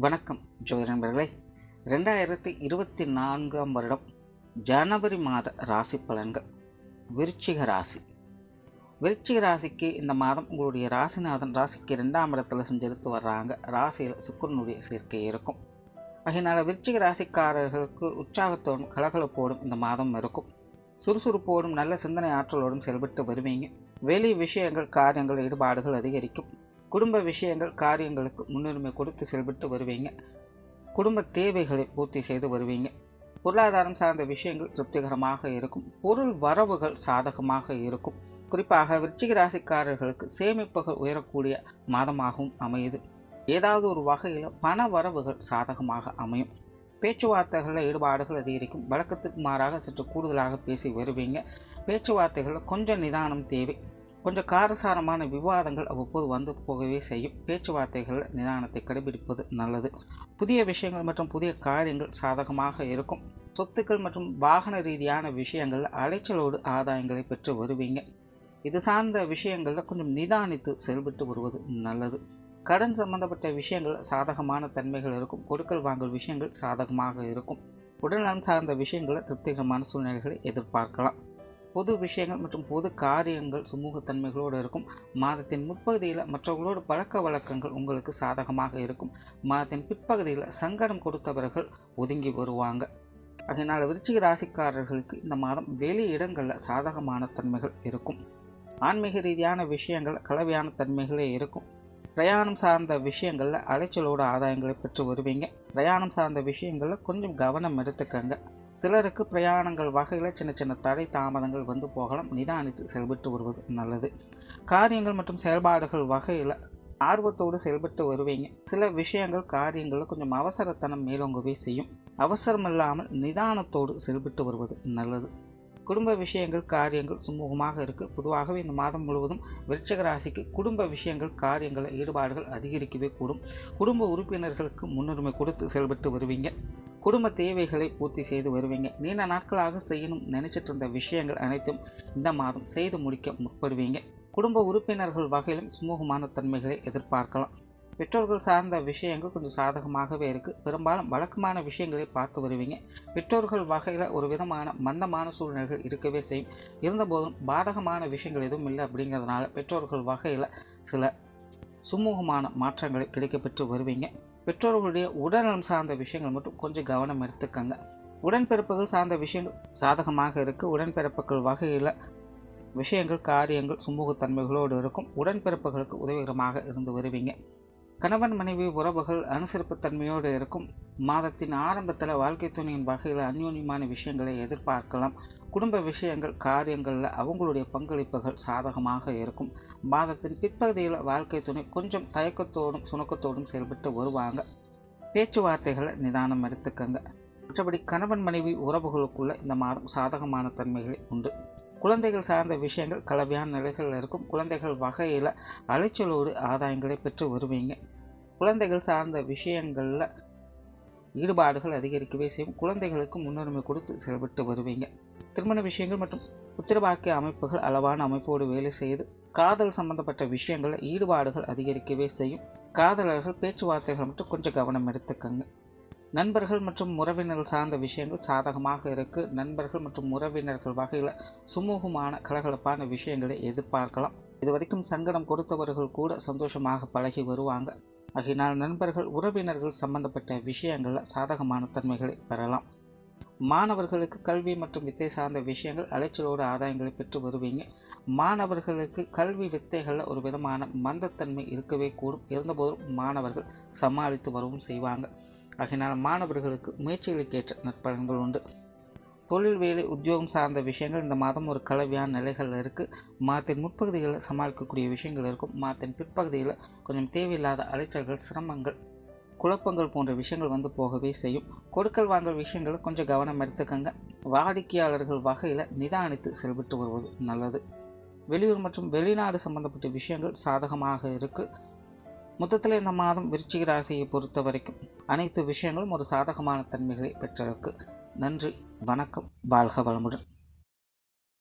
வணக்கம் ஜோதிட நண்பர்களே. 2024ஆம் வருடம் ஜனவரி மாத ராசி பலன்கள். விருச்சிக ராசி. விருச்சிக ராசிக்கு இந்த மாதம் உங்களுடைய ராசிநாதன் ராசிக்கு 2ஆம் இடத்துல செஞ்செடுத்து வர்றாங்க. ராசியில் சுக்கிரனுடைய சேர்க்கை இருக்கும். அதனால் விருச்சிக ராசிக்காரர்களுக்கு உற்சாகத்தோடும் கலகலப்போடும் இந்த மாதம் இருக்கும். சுறுசுறுப்போடும் நல்ல சிந்தனை ஆற்றலோடும் செயல்பட்டு வருவீங்க. வெளி விஷயங்கள் காரியங்கள் ஈடுபாடுகள் அதிகரிக்கும். குடும்ப விஷயங்கள் காரியங்களுக்கு முன்னுரிமை கொடுத்து செயல்பட்டு வருவீங்க. குடும்ப தேவைகளை பூர்த்தி செய்து வருவீங்க. பொருளாதாரம் சார்ந்த விஷயங்கள் திருப்திகரமாக இருக்கும். பொருள் வரவுகள் சாதகமாக இருக்கும். குறிப்பாக விருச்சிக ராசிக்காரர்களுக்கு சேமிப்புகள் உயரக்கூடிய மாதமாகவும் அமையுது. ஏதாவது ஒரு வகையில் பண வரவுகள் சாதகமாக அமையும். பேச்சுவார்த்தைகளில் ஈடுபாடுகள் அதிகரிக்கும். வழக்கத்துக்கு மாறாக சற்று கூடுதலாக பேசி வருவீங்க. பேச்சுவார்த்தைகளில் கொஞ்சம் நிதானம் தேவை. கொஞ்சம் காரசாரமான விவாதங்கள் அவ்வப்போது வந்து போகவே செய்யும். பேச்சுவார்த்தைகளில் நிதானத்தை கடைபிடிப்பது நல்லது. புதிய விஷயங்கள் மற்றும் புதிய காரியங்கள் சாதகமாக இருக்கும். சொத்துக்கள் மற்றும் வாகன ரீதியான விஷயங்களில் அலைச்சலோடு ஆதாயங்களை பெற்று வருவீங்க. இது சார்ந்த விஷயங்களில் கொஞ்சம் நிதானித்து செயல்பட்டு வருவது நல்லது. கடன் சம்பந்தப்பட்ட விஷயங்கள் சாதகமான தன்மைகள் இருக்கும். கொடுக்கல் வாங்கல் விஷயங்கள் சாதகமாக இருக்கும். உடல்நலம் சார்ந்த விஷயங்களில் திருப்திகரமான சூழ்நிலைகளை எதிர்பார்க்கலாம். பொது விஷயங்கள் மற்றும் பொது காரியங்கள் சுமூகத்தன்மைகளோடு இருக்கும். மாதத்தின் முற்பகுதியில் மற்றவர்களோடு பழக்க வழக்கங்கள் உங்களுக்கு சாதகமாக இருக்கும். மாதத்தின் பிற்பகுதியில் சங்கடம் கொடுத்தவர்கள் ஒதுங்கி வருவாங்க. அதனால் விருச்சிக ராசிக்காரர்களுக்கு இந்த மாதம் வெளி இடங்களில் சாதகமான தன்மைகள் இருக்கும். ஆன்மீக ரீதியான விஷயங்கள் கலவையான தன்மைகளே இருக்கும். பிரயாணம் சார்ந்த விஷயங்களில் அலைச்சலோடு ஆதாயங்களை பெற்று வருவீங்க. பிரயாணம் சார்ந்த விஷயங்களில் கொஞ்சம் கவனம் எடுத்துக்கங்க. சிலருக்கு பிரயாணங்கள் வகையில் சின்ன சின்ன தடை தாமதங்கள் வந்து போகலாம். நிதானித்து செயல்பட்டு வருவது நல்லது. காரியங்கள் மற்றும் செயல்பாடுகள் வகையில் ஆர்வத்தோடு செயல்பட்டு வருவீங்க. சில விஷயங்கள் காரியங்களில் கொஞ்சம் அவசரத்தனம் மேலோங்கவே செய்யும். அவசரம் இல்லாமல் நிதானத்தோடு செயல்பட்டு வருவது நல்லது. குடும்ப விஷயங்கள் காரியங்கள் சுமூகமாக இருக்குது. பொதுவாகவே இந்த மாதம் முழுவதும் விருச்சிக ராசிக்கு குடும்ப விஷயங்கள் காரியங்கள் ஈடுபாடுகள் அதிகரிக்கவே கூடும். குடும்ப உறுப்பினர்களுக்கு முன்னுரிமை கொடுத்து செயல்பட்டு வருவீங்க. குடும்ப தேவைகளை பூர்த்தி செய்து வருவீங்க. நீண்ட நாட்களாக செய்யணும் நினைச்சிட்டு இருந்த விஷயங்கள் அனைத்தும் இந்த மாதம் செய்து முடிக்க முற்படுவீங்க. குடும்ப உறுப்பினர்கள் வகையிலும் சுமூகமான தன்மைகளை எதிர்பார்க்கலாம். பெற்றோர்கள் சார்ந்த விஷயங்கள் கொஞ்சம் சாதகமாகவே இருக்குது. பெரும்பாலும் வழக்கமான விஷயங்களை பார்த்து வருவீங்க. பெற்றோர்கள் வகையில் ஒரு விதமான மந்தமான சூழ்நிலைகள் இருக்கவே செய்யும். இருந்தபோதும் பாதகமான விஷயங்கள் எதுவும் இல்லை அப்படிங்கிறதுனால பெற்றோர்கள் வகையில் சில சுமூகமான மாற்றங்களை கிடைக்கப்பெற்று வருவீங்க. பெற்றோர்களுடைய உடல்நலம் சார்ந்த விஷயங்கள் மட்டும் கொஞ்சம் கவனம் எடுத்துக்கங்க. உடன்பிறப்புகள் சார்ந்த விஷயங்கள் சாதகமாக இருக்குது. உடன்பிறப்புகள் வகையில் விஷயங்கள் காரியங்கள் சுமூகத்தன்மைகளோடு இருக்கும். உடன்பிறப்புகளுக்கு உதவிகரமாக இருந்து வருவீங்க. கணவன் மனைவி உறவுகள் அனுசரிப்புத்தன்மையோடு இருக்கும். மாதத்தின் ஆரம்பத்தில் வாழ்க்கை துணையின் வகையில் அந்யோன்யமான விஷயங்களை எதிர்பார்க்கலாம். குடும்ப விஷயங்கள் காரியங்களில் அவங்களுடைய பங்களிப்புகள் சாதகமாக இருக்கும். மாதத்தின் பிற்பகுதியில் வாழ்க்கை துணை கொஞ்சம் தயக்கத்தோடும் சுணக்கத்தோடும் செயல்பட்டு வருவாங்க. பேச்சுவார்த்தைகளை நிதானம் எடுத்துக்கங்க. மற்றபடி கணவன் மனைவி உறவுகளுக்குள்ள இந்த மாதம் சாதகமான தன்மைகள் உண்டு. குழந்தைகள் சார்ந்த விஷயங்கள் கலவையான நிலைகளில் இருக்கும். குழந்தைகள் வகையில் அலைச்சலோடு ஆதாயங்களை பெற்று வருவீங்க. குழந்தைகள் சார்ந்த விஷயங்களில் ஈடுபாடுகள் அதிகரிக்கவே செய்யும். குழந்தைகளுக்கு முன்னுரிமை கொடுத்து செயல்பட்டு வருவீங்க. திருமண விஷயங்கள் மற்றும் உத்திரவாக்கிய அமைப்புகள் அளவான அமைப்போடு வேலை செய்து காதல் சம்பந்தப்பட்ட விஷயங்களில் ஈடுபாடுகள் அதிகரிக்கவே செய்யும். காதலர்கள் பேச்சுவார்த்தைகள் மட்டும் கொஞ்சம் கவனம் எடுத்துக்கங்க. நண்பர்கள் மற்றும் உறவினர்கள் சார்ந்த விஷயங்கள் சாதகமாக இருக்குது. நண்பர்கள் மற்றும் உறவினர்கள் வகையில் சுமூகமான கலகலப்பான விஷயங்களை எதிர்பார்க்கலாம். இதுவரைக்கும் சங்கடம் கொடுத்தவர்கள் கூட சந்தோஷமாக பழகி வருவாங்க. ஆகையினால் நண்பர்கள் உறவினர்கள் சம்பந்தப்பட்ட விஷயங்களில் சாதகமான தன்மைகளை பெறலாம். மாணவர்களுக்கு கல்வி மற்றும் வித்தை சார்ந்த விஷயங்கள் அலைச்சலோடு ஆதாயங்களை பெற்று வருவீங்க. மாணவர்களுக்கு கல்வி வித்தைகளில் ஒரு விதமான மந்தத்தன்மை இருக்கவே கூடும். இருந்தபோதும் மாணவர்கள் சமாளித்து வரவும் செய்வாங்க. ஆகையினால் மாணவர்களுக்கு முயற்சிகளுக்கேற்ற நற்பலன்கள் உண்டு. தொழில் வேலை உத்தியோகம் சார்ந்த விஷயங்கள் இந்த மாதம் ஒரு கலவையான நிலைகள் இருக்குது. மாதத்தின் முற்பகுதிகளில் சமாளிக்கக்கூடிய விஷயங்கள் இருக்கும். மாதத்தின் பிற்பகுதியில் கொஞ்சம் தேவையில்லாத அலைச்சல்கள் சிரமங்கள் குழப்பங்கள் போன்ற விஷயங்கள் வந்து போகவே செய்யும். கொடுக்கல் வாங்கல் விஷயங்களை கொஞ்சம் கவனம் எடுத்துக்கங்க. வாடிக்கையாளர்கள் வகையில் நிதானித்து செயல்பட்டு வருவது நல்லது. வெளியூர் மற்றும் வெளிநாடு சம்பந்தப்பட்ட விஷயங்கள் சாதகமாக இருக்குது. மொத்தத்தில் இந்த மாதம் விருச்சிக ராசியை பொறுத்த வரைக்கும் அனைத்து விஷயங்களும் ஒரு சாதகமான தன்மைகளை பெற்றிருக்கு. நன்றி, வணக்கம், வாழ்க வளமுடன்.